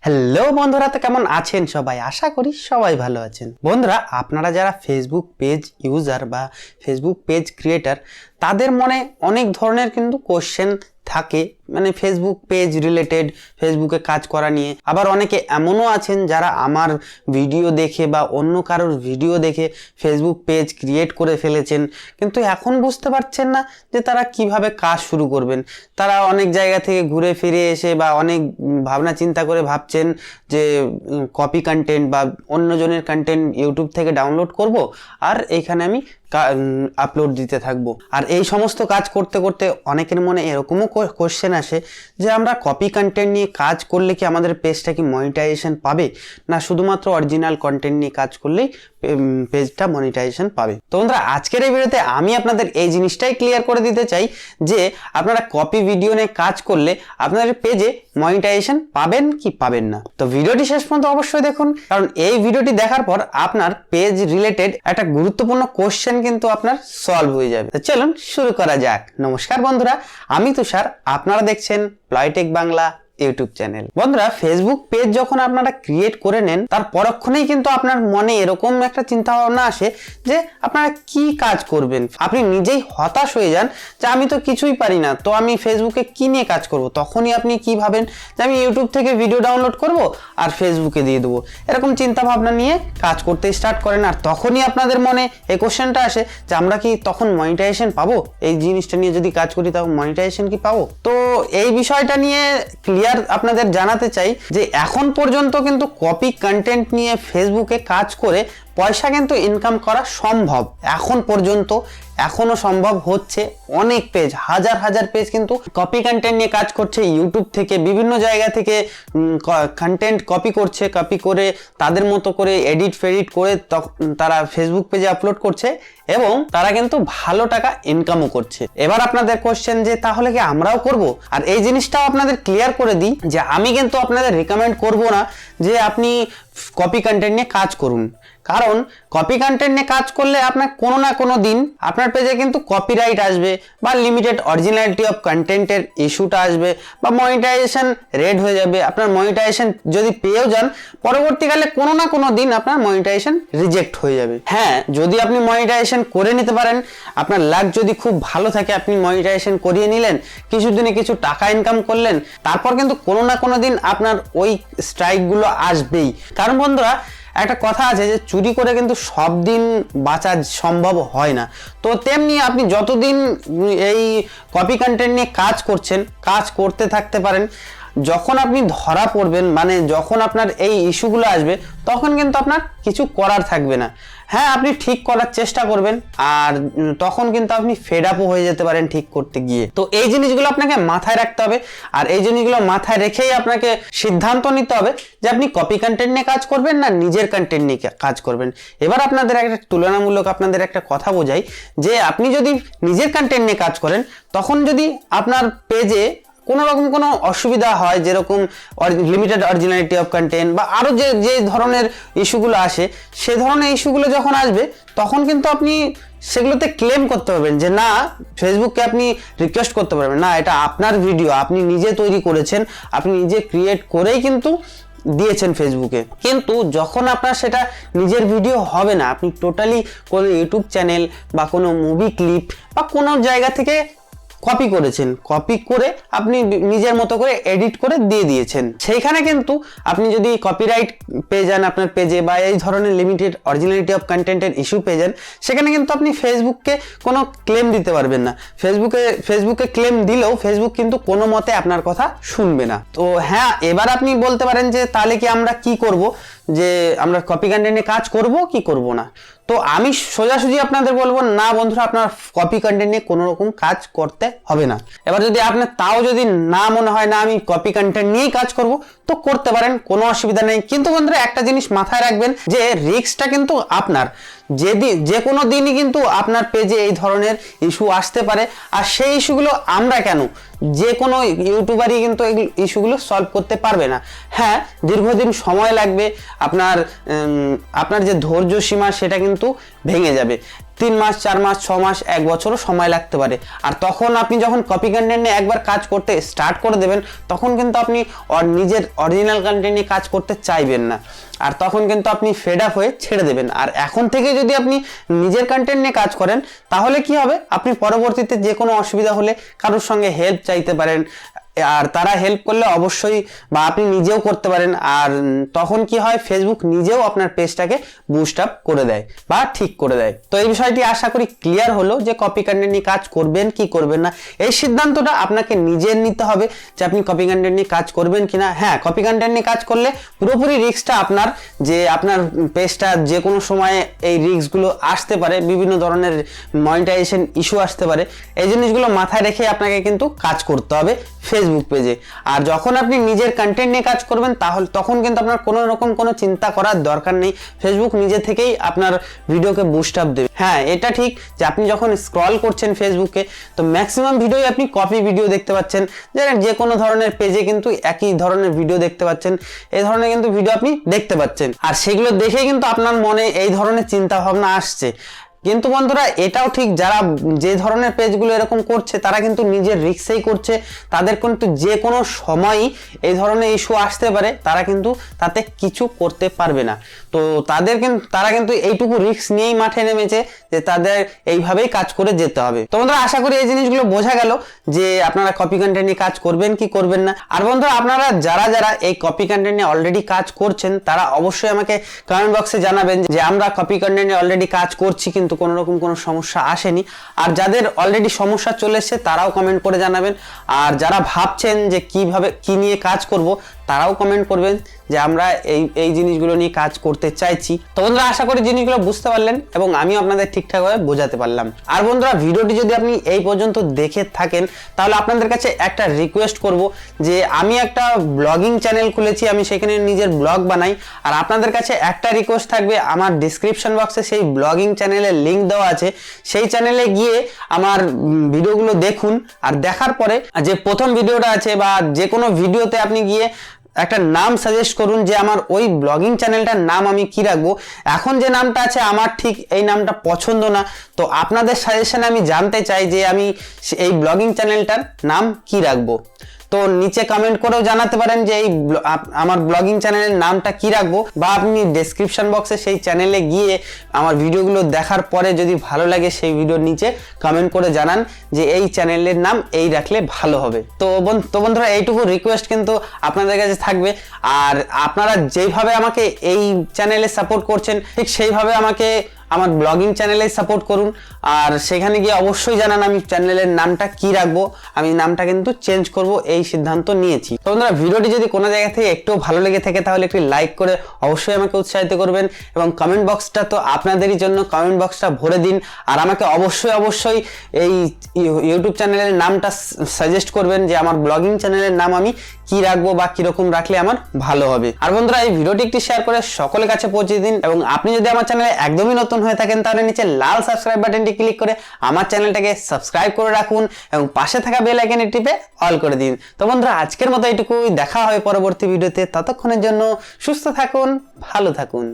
Hello বন্ধুরা, তো কেমন আছেন সবাই? আশা করি সবাই ভালো আছেন। বন্ধুরা, আপনারা যারা ফেসবুক পেজ ইউজার বা ফেসবুক পেজ ক্রিয়েটার, তাদের মনে অনেক ধরনের কিন্তু কোশ্চেন থাকে, মানে ফেসবুক পেজ রিলেটেড, ফেসবুকে কাজ করা নিয়ে। আবার অনেকে এমনও আছেন যারা আমার ভিডিও দেখে বা অন্য কারোর ভিডিও দেখে ফেসবুক পেজ ক্রিয়েট করে ফেলেছেন, কিন্তু এখন বুঝতে পারছেন না যে তারা কিভাবে কাজ শুরু করবেন। তারা অনেক জায়গা থেকে ঘুরে ফিরে এসে বা অনেক ভাবনা চিন্তা করে ভাবছেন যে কপি কন্টেন্ট বা অন্যজনের কন্টেন্ট ইউটিউব থেকে ডাউনলোড করব আর এইখানে আমি আপলোড দিতে থাকবো। আর এই সমস্ত কাজ করতে করতে অনেকের মনে এরকমও কোশ্চেন আসে যে আমরা কপি কন্টেন্ট নিয়ে কাজ করলে কি আমাদের পেজটা কি মনিটাইজেশন পাবে, না শুধুমাত্র অরিজিনাল কন্টেন্ট নিয়ে কাজ করলেই পেজটা মনিটাইজেশন পাবে। তো বন্ধুরা, আজকের এই ভিডিওতে আমি আপনাদের এই জিনিসটাই ক্লিয়ার করে দিতে চাই যে আপনারা কপি ভিডিও নিয়ে কাজ করলে আপনাদের পেজে মনিটাইজেশন পাবেন কি পাবেন না। তো ভিডিওটি শেষ পর্যন্ত অবশ্যই দেখুন, কারণ এই ভিডিওটি দেখার পর আপনার পেজ রিলেটেড একটা গুরুত্বপূর্ণ কোশ্চেন কিন্তু আপনার সলভ হয়ে যাবে। তো চলুন শুরু করা যাক। নমস্কার বন্ধুরা, আমি তুষার, আপনারা দেখছেন Ploy Tech Bangla YouTube channel. বন্ধুরা, ফেসবুক পেজ যখন আপনারা ক্রিয়েট করে নেন, তার পরক্ষণেই কিন্তু আপনার মনে এরকম একটা চিন্তা ভাবনা আসে যে আপনারা কি কাজ করবেন। আপনি নিজেই হতাশ হয়ে যান যে আমি তো কিছুই পারি না, তো আমি ফেসবুকে কি নিয়ে কাজ করব। তখনই আপনি কি ভাবেন যে আমি ইউটিউব থেকে ভিডিও ডাউনলোড করব আর ফেসবুকে দিয়ে দেবো, এরকম চিন্তা ভাবনা নিয়ে কাজ করতে স্টার্ট করেন। আর তখনই আপনাদের মনে এই কোশ্চেনটা আসে যে আমরা কি তখন মনিটাইজেশন পাবো? এই জিনিসটা নিয়ে যদি কাজ করি তখন মনিটাইজেশন কি পাবো? তো এই বিষয়টা নিয়ে ক্লিয়ার আপনাদের জানাতে চাই যে এখন পর্যন্ত কিন্তু কপি কন্টেন্ট নিয়ে ফেসবুকে কাজ করে পয়সা কিন্তু ইনকাম করা সম্ভব। এখন পর্যন্ত এখনো সম্ভব হচ্ছে। অনেক পেজ, হাজার হাজার পেজ কিন্তু কপি কন্টেন্ট নিয়ে কাজ করছে। ইউটিউব থেকে বিভিন্ন জায়গা থেকে কন্টেন্ট কপি করছে, কপি করে তাদের মতো করে এডিট ফেডিট করে তারা ফেসবুক পেজে আপলোড করছে এবং তারা কিন্তু ভালো টাকা ইনকামও করছে। এবার আপনাদের কোশ্চেন যে তাহলে কি আমরাও করব? আর এই জিনিসটাও আপনাদের ক্লিয়ার করে দিই যে আমি কিন্তু আপনাদের রিকমেন্ড করব না যে আপনি কপি কন্টেন্ট নিয়ে কাজ করুন, কারণ কপি কন্টেন্ট নিয়ে কাজ করলে আপনার কোনো না কোনো দিন আপনার পেজে কিন্তু কপিরাইট আসবে বা লিমিটেড অরিজিনালিটি অফ কন্টেন্টের ইস্যুটা আসবে বা মনিটাইজেশন রেড হয়ে যাবে। আপনার মনিটাইজেশন যদি পেয়েও যান, পরবর্তীকালে কোনো না কোনো দিন আপনার মনিটাইজেশন রিজেক্ট হয়ে যাবে। হ্যাঁ, যদি আপনি মনিটাইজেশন করে নিতে পারেন, আপনার লাক যদি খুব ভালো থাকে, আপনি মনিটাইজেশন করিয়ে নিলেন, কিছুদিনে কিছু টাকা ইনকাম করলেন, তারপর কিন্তু কোনো না কোনো দিন আপনার ওই স্ট্রাইকগুলো আসবেই। কারণ বন্ধুরা, একটা কথা আছে যে চুরি করে কিন্তু সব দিন বাঁচা সম্ভব হয় না। তো তেমনি আপনি যতদিন এই কপি কন্টেন্ট নিয়ে কাজ করছেন, কাজ করতে থাকতে পারেন। যখন আপনি ধরা পড়বেন, মানে যখন আপনার এই ইস্যুগুলো আসবে, তখন কিন্তু আপনার কিছু করার থাকবে না। হ্যাঁ, আপনি ঠিক করার চেষ্টা করবেন আর তখন কিন্তু আপনি ফেড আপও হয়ে যেতে পারেন ঠিক করতে গিয়ে। তো এই জিনিসগুলো আপনাকে মাথায় রাখতে হবে আর এই জিনিসগুলো মাথায় রেখেই আপনাকে সিদ্ধান্ত নিতে হবে যে আপনি কপি কন্টেন্ট নিয়ে কাজ করবেন না নিজের কন্টেন্ট নিয়ে কাজ করবেন। এবার আপনাদের একটা তুলনামূলক আপনাদের একটা কথা বোঝাই যে আপনি যদি নিজের কন্টেন্ট নিয়ে কাজ করেন, তখন যদি আপনার পেজে কোনো রকম কোনো অসুবিধা হয়, যেরকম লিমিটেড অরিজিনালিটি অফ কন্টেন্ট বা আরও যে ধরনের ইস্যুগুলো আসে, সে ধরনের ইস্যুগুলো যখন আসবে, তখন কিন্তু আপনি সেগুলোতে ক্লেম করতে পারবেন যে না, ফেসবুককে আপনি রিকোয়েস্ট করতে পারবেন না, এটা আপনার ভিডিও, আপনি নিজে তৈরি করেছেন, আপনি নিজে ক্রিয়েট করেই কিন্তু দিয়েছেন ফেসবুকে। কিন্তু যখন আপনার সেটা নিজের ভিডিও হবে না, আপনি টোটালি কোনো ইউটিউব চ্যানেল বা কোনো মুভি ক্লিপ বা কোনো জায়গা থেকে কপি করেছেন, কপি করে আপনি নিজের মতো করে এডিট করে দিয়ে দিয়েছেন, সেইখানে কিন্তু আপনি যদি কপিরাইট পেয়ে যান আপনার পেজে বা এই ধরনের লিমিটেড অরিজিনালিটি অফ কন্টেন্টের ইস্যু পেয়ে যান, সেখানে কিন্তু আপনি ফেসবুককে কোনো ক্লেম দিতে পারবেন না। ফেসবুকে ক্লেম দিলেও ফেসবুক কিন্তু কোনো মতে আপনার কথা শুনবে না। তো হ্যাঁ, এবার আপনি বলতে পারেন যে তাহলে কি আমরা কি করব, যে আমরা কপি কন্টেন্টে কাজ করব কি করব না। তো আমি সোজাসুজি আপনাদের বলবো না বন্ধুরা, আপনার কপি কন্টেন্ট নিয়ে কোনো রকম কাজ করতে হবে না। এবার যদি আপনার তাও যদি না মনে হয় না আমি কপি কন্টেন্ট নিয়েই কাজ করব, তো করতে পারেন, কোনো অসুবিধা নেই। কিন্তু বন্ধুরা, একটা জিনিস মাথায় রাখবেন যে রিস্কটা কিন্তু আপনার। যে কোনো দিনই কিন্তু আপনার পেজে এই ধরনের ইস্যু আসতে পারে, আর সেই ইস্যুগুলো আমরা কেন, যে কোনো ইউটিউবারই কিন্তু এই ইস্যুগুলো সলভ করতে পারবে না। হ্যাঁ, দীর্ঘদিন সময় লাগবে, আপনার যে ধৈর্য সীমা সেটা কিন্তু ভেঙে যাবে। 3 মাস 4 মাস 6 মাস 1 বছরও সময় লাগতে পারে। আর তখন আপনি যখন কপি কন্টেন্ট নিয়ে একবার কাজ করতে স্টার্ট করে দেবেন তখন কিন্তু আপনি নিজের অরিজিনাল কন্টেন্ট নিয়ে কাজ করতে চাইবেন না, আর তখন কিন্তু আপনি ফেড আপ হয়ে ছেড়ে দেবেন। আর এখন থেকে যদি আপনি নিজের কন্টেন্ট নিয়ে কাজ করেন তাহলে কি হবে, আপনি পরবর্তীতে যে কোনো অসুবিধা হলে কারোর সঙ্গে হেল্প চাইতে পারেন, আর তারা হেল্প করলে অবশ্যই বা আপনি নিজেও করতে পারেন। আর তখন কি হয়, ফেসবুক নিজেও আপনার পেজটাকে বুস্ট আপ করে দেয় বা ঠিক করে দেয়। তো এই বিষয়টি আশা করি ক্লিয়ার হলো যে কপি কন্টেন্ট নিয়ে কাজ করবেন কি করবেন না। এই সিদ্ধান্তটা আপনাকে নিজের নিতে হবে যে আপনি কপি কন্টেন্ট নিয়ে কাজ করবেন কিনা। হ্যাঁ, কপি কন্টেন্ট নিয়ে কাজ করলে পুরোপুরি রিস্কটা আপনার, যে আপনার পেজটা যে কোনো সময়ে এই রিস্কগুলো আসতে পারে, বিভিন্ন ধরনের মনিটাইজেশন ইস্যু আসতে পারে। এই জিনিসগুলো মাথায় রেখে আপনাকে কিন্তু কাজ করতে হবে ফেসবুক পেজে। আর যখন আপনি নিজের কন্টেন্ট নিয়ে কাজ করবেন তাহলে তখন কিন্তু আপনার কোনো রকম কোনো চিন্তা করার দরকার নেই, ফেসবুক নিজে থেকেই আপনার ভিডিওকে বুস্ট আপ দেবে। হ্যাঁ, এটা ঠিক যে আপনি যখন স্ক্রল করছেন ফেসবুকে তো ম্যাক্সিমাম ভিডিওই আপনি কপি ভিডিও দেখতে পাচ্ছেন, যে কোনো ধরনের পেজে কিন্তু একই ধরনের ভিডিও দেখতে পাচ্ছেন, এই ধরনের কিন্তু ভিডিও আপনি দেখতে পাচ্ছেন। আর সেগুলো দেখেই কিন্তু আপনার মনে এই ধরনের চিন্তা ভাবনা আসছে। কিন্তু বন্ধুরা এটাও ঠিক, যারা যে ধরনের পেজগুলো এরকম করছে তারা কিন্তু নিজের রিস্কেই করছে, তাদের কিন্তু যে কোনো সময়ই এই ধরনের ইস্যু আসতে পারে, তারা কিন্তু তাতে কিছু করতে পারবে না। তো তারা কিন্তু এইটুকু রিস্ক নিয়েই মাঠে নেমেছে যে তাদের এইভাবেই কাজ করে যেতে হবে। তো বন্ধুরা আশা করি এই জিনিসগুলো বোঝা গেল যে আপনারা কপি কন্টেন্ট নিয়ে কাজ করবেন কি করবেন না। আর বন্ধুরা আপনারা যারা এই কপি কন্টেন্ট নিয়ে অলরেডি কাজ করছেন তারা অবশ্যই আমাকে কমেন্ট বক্সে জানাবেন যে আমরা কপি কন্টেন্ট নিয়ে অলরেডি কাজ করছি কিন্তু কোনো রকম কোনো সমস্যা আসেনি। আর যাদের অলরেডি সমস্যা চলে এসেছে তারাও কমেন্ট করে জানাবেন। আর যারা ভাবছেন যে কিভাবে কি নিয়ে কাজ করব তারাও কমেন্ট করবেন যে আমরা এই জিনিসগুলো নিয়ে কাজ করতে চাইছি। তো বন্ধুরা আশা করি জিনিসগুলো বুঝতে পারলেন এবং আমি আপনাদের ঠিকঠাকভাবে বোঝাতে পারলাম। আর বন্ধুরা ভিডিওটি যদি আপনি এই পর্যন্ত দেখে থাকেন তাহলে আপনাদের কাছে একটা রিকোয়েস্ট করব যে আমি একটা ব্লগিং চ্যানেল খুলেছি, আমি সেখানে নিজের ব্লগ বানাই। আর আপনাদের কাছে একটা রিকোয়েস্ট থাকবে, আমার ডিসক্রিপশন বক্সে সেই ব্লগিং চ্যানেলের লিঙ্ক দেওয়া আছে, সেই চ্যানেলে গিয়ে আমার ভিডিওগুলো দেখুন। আর দেখার পরে যে প্রথম ভিডিওটা আছে বা যে কোনো ভিডিওতে আপনি গিয়ে একটা নাম সাজেস্ট করুন যে আমার ওই ব্লগিং চ্যানেলটার নাম আমি কি রাখবো। এখন যে নামটা আছে আমার ঠিক এই নামটা পছন্দ না, তো আপনাদের সাজেশন আমি জানতে চাই যে আমি এই ব্লগিং চ্যানেলটার নাম কি রাখবো। তো নিচে কমেন্ট করেও জানাতে পারেন যে এই আমার ব্লগিং চ্যানেলের নামটা কি রাখবো, বা আপনি ডেসক্রিপশন বক্সে সেই চ্যানেলে গিয়ে আমার ভিডিওগুলো দেখার পরে যদি ভালো লাগে সেই ভিডিওর নিচে কমেন্ট করে জানান যে এই চ্যানেলের নাম এই রাখলে ভালো হবে। তো বন্ধুরা এইটুকু রিকোয়েস্ট কিন্তু আপনাদের কাছে থাকবে। আর আপনারা যেইভাবে আমাকে এই চ্যানেলে সাপোর্ট করছেন ঠিক সেইভাবে আমাকে আমার ব্লগিং চ্যানেলে সাপোর্ট করুন। আর সেখানে গিয়ে অবশ্যই জানান আমি চ্যানেলের নামটা কি রাখবো, আমি নামটা কিন্তু চেঞ্জ করব এই সিদ্ধান্ত নিয়েছি। তো বন্ধুরা ভিডিওটি যদি কোনো জায়গা থেকে একটু ভালো লেগে থাকে তাহলে একটি লাইক করে অবশ্যই আমাকে উৎসাহিত করবেন এবং কমেন্ট বক্সটা তো আপনাদেরই জন্য, কমেন্ট বক্সটা ভরে দিন। আর আমাকে অবশ্যই এই ইউটিউব চ্যানেলের নামটা সাজেস্ট করবেন যে আমার ব্লগিং চ্যানেলের নাম আমি কি রাখবো বা কিরকম রাখলে আমার ভালো হবে। আর বন্ধুরা এই ভিডিওটি একটি শেয়ার করে সকলের কাছে পৌঁছে দিন এবং আপনি যদি আমার চ্যানেলে একদমই নতুন হয়ে থাকেন তাহলে নিচে লাল সাবস্ক্রাইব বাটনটি ক্লিক করে আমার চ্যানেলটাকে সাবস্ক্রাইব করে রাখুন এবং পাশে থাকা বেল আইকনে টিপে অল করে দিন। তো বন্ধুরা আজকের মতো এইটুকুই, দেখা হবে পরবর্তী ভিডিওতে। ততক্ষণের জন্য সুস্থ থাকুন, ভালো থাকুন।